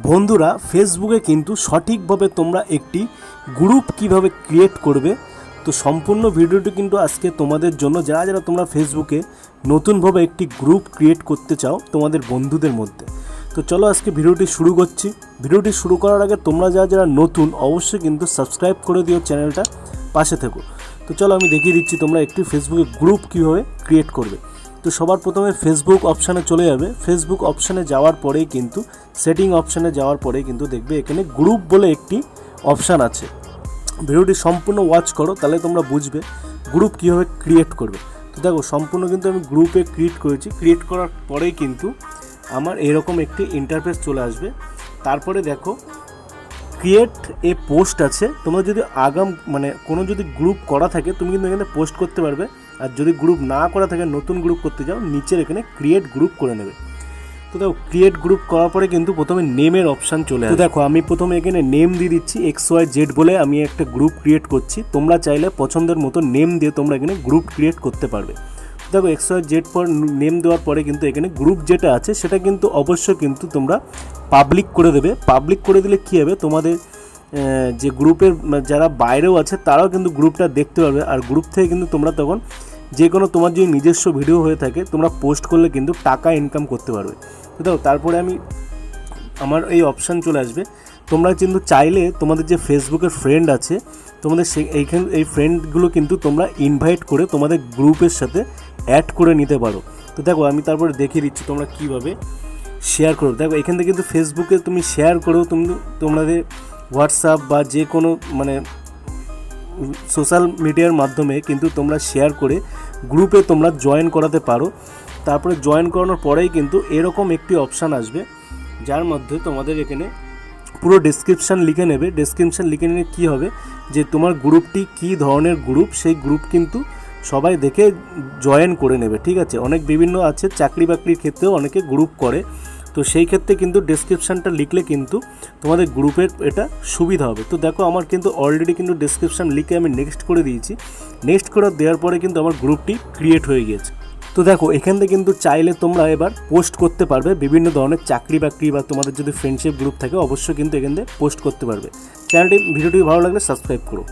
বন্ধুরা, ফেসবুকে কিন্তু সঠিকভাবে তোমরা একটি গ্রুপ কিভাবে ক্রিয়েট করবে, তো সম্পূর্ণ ভিডিওটি কিন্তু আজকে তোমাদের জন্য। যারা যারা তোমরা ফেসবুকে নতুনভাবে একটি গ্রুপ ক্রিয়েট করতে চাও তোমাদের বন্ধুদের মধ্যে, তো চলো আজকে ভিডিওটি শুরু করছি। ভিডিওটি শুরু করার আগে তোমরা যারা যারা নতুন অবশ্যই কিন্তু সাবস্ক্রাইব করে দিও, চ্যানেলটা পাশে থেকো। তো চলো আমি দেখিয়ে দিচ্ছি তোমরা একটি ফেসবুকে গ্রুপ কীভাবে ক্রিয়েট করবে। তো সবার প্রথমে ফেসবুক অপশানে চলে যাবে। ফেসবুক অপশানে যাওয়ার পরেই কিন্তু সেটিং অপশানে যাওয়ার পরেই কিন্তু দেখবে এখানে গ্রুপ বলে একটি অপশান আছে। ভিডিওটি সম্পূর্ণ ওয়াচ করো, তাহলে তোমরা বুঝবে গ্রুপ কীভাবে ক্রিয়েট করবে। তো দেখো সম্পূর্ণ কিন্তু আমি গ্রুপে ক্রিয়েট করেছি। ক্রিয়েট করার পরেই কিন্তু আমার এরকম একটি ইন্টারফেস চলে আসবে। তারপরে দেখো ক্রিয়েট এ পোস্ট আছে। তোমরা যদি কোনো যদি গ্রুপ করা থাকে তুমি কিন্তু এখানে পোস্ট করতে পারবে, আর যদি গ্রুপ না করা থাকে নতুন গ্রুপ করতে যাও নিচের এখানে ক্রিয়েট গ্রুপ করে নেবে। তো দেখো ক্রিয়েট গ্রুপ করার পরে কিন্তু প্রথমে নেমের অপশান চলে আসে। তো দেখো আমি প্রথমে এখানে নেম দিয়ে দিচ্ছি XYZ বলে আমি একটা গ্রুপ ক্রিয়েট করছি। তোমরা চাইলে পছন্দের মতো নেম দিয়ে তোমরা এখানে গ্রুপ ক্রিয়েট করতে পারবে। দেখো XYZ পর নেম দেওয়ার পরে কিন্তু এখানে গ্রুপ যেটা আছে সেটা কিন্তু অবশ্যই কিন্তু তোমরা পাবলিক করে দেবে। পাবলিক করে দিলে কী হবে, তোমাদের যে গ্রুপের যারা বাইরেও আছে তারাও কিন্তু গ্রুপটা দেখতে পারবে। আর গ্রুপ থেকে কিন্তু তোমরা তখন যে কোনো তোমার যদি নিজস্ব ভিডিও হয়ে থাকে তোমরা পোস্ট করলে কিন্তু টাকা ইনকাম করতে পারবে। তো দেখো তারপরে আমার এই অপশান চলে আসবে। তোমরা কিন্তু চাইলে তোমাদের যে ফেসবুকের ফ্রেন্ড আছে তোমাদের এই ফ্রেন্ডগুলো কিন্তু তোমরা ইনভাইট করে তোমাদের গ্রুপের সাথে অ্যাড করে নিতে পারো। তো দেখো আমি তারপরে দেখিয়ে দিচ্ছি তোমরা কীভাবে শেয়ার করো। দেখো এখান থেকে কিন্তু ফেসবুকে তুমি শেয়ার করেও তোমাদের হোয়াটসঅ্যাপ বা যে কোনো সোশ্যাল মিডিয়ার মাধ্যমে কিন্তু তোমরা শেয়ার করে গ্রুপে তোমরা জয়েন করাতে পারো। তারপরে জয়েন করানোর পরেই কিন্তু এরকম একটি অপশান আসবে, যার মধ্যে তোমাদের এখানে পুরো ডেসক্রিপশান লিখে নেবে। ডেসক্রিপশান লিখে নিলে কী হবে যে তোমার গ্রুপটি কী ধরনের গ্রুপ, সেই গ্রুপ কিন্তু সবাই দেখে জয়েন করে নেবে। ঠিক আছে, অনেক বিভিন্ন আছে, চাকরি বাকরির ক্ষেত্রেও অনেকে গ্রুপ করে, তো সেই ক্ষেত্রে কিন্তু ডেসক্রিপশানটা লিখলে কিন্তু তোমাদের গ্রুপের এটা সুবিধা হবে। তো দেখো আমার কিন্তু অলরেডি কিন্তু ডেসক্রিপশান লিখে আমি নেক্সট করে দিয়েছি। নেক্সট করে দেওয়ার পরে কিন্তু আমার গ্রুপটি ক্রিয়েট হয়ে গিয়েছে। তো দেখো এখান থেকে কিন্তু চাইলে তোমরা এবার পোস্ট করতে পারবে বিভিন্ন ধরনের চাকরি বাকরি, বা তোমাদের যদি ফ্রেন্ডশিপ গ্রুপ থাকে অবশ্যই কিন্তু এখান থেকে পোস্ট করতে পারবে। চ্যানেলটি ভিডিওটি ভালো লাগলে সাবস্ক্রাইব করো।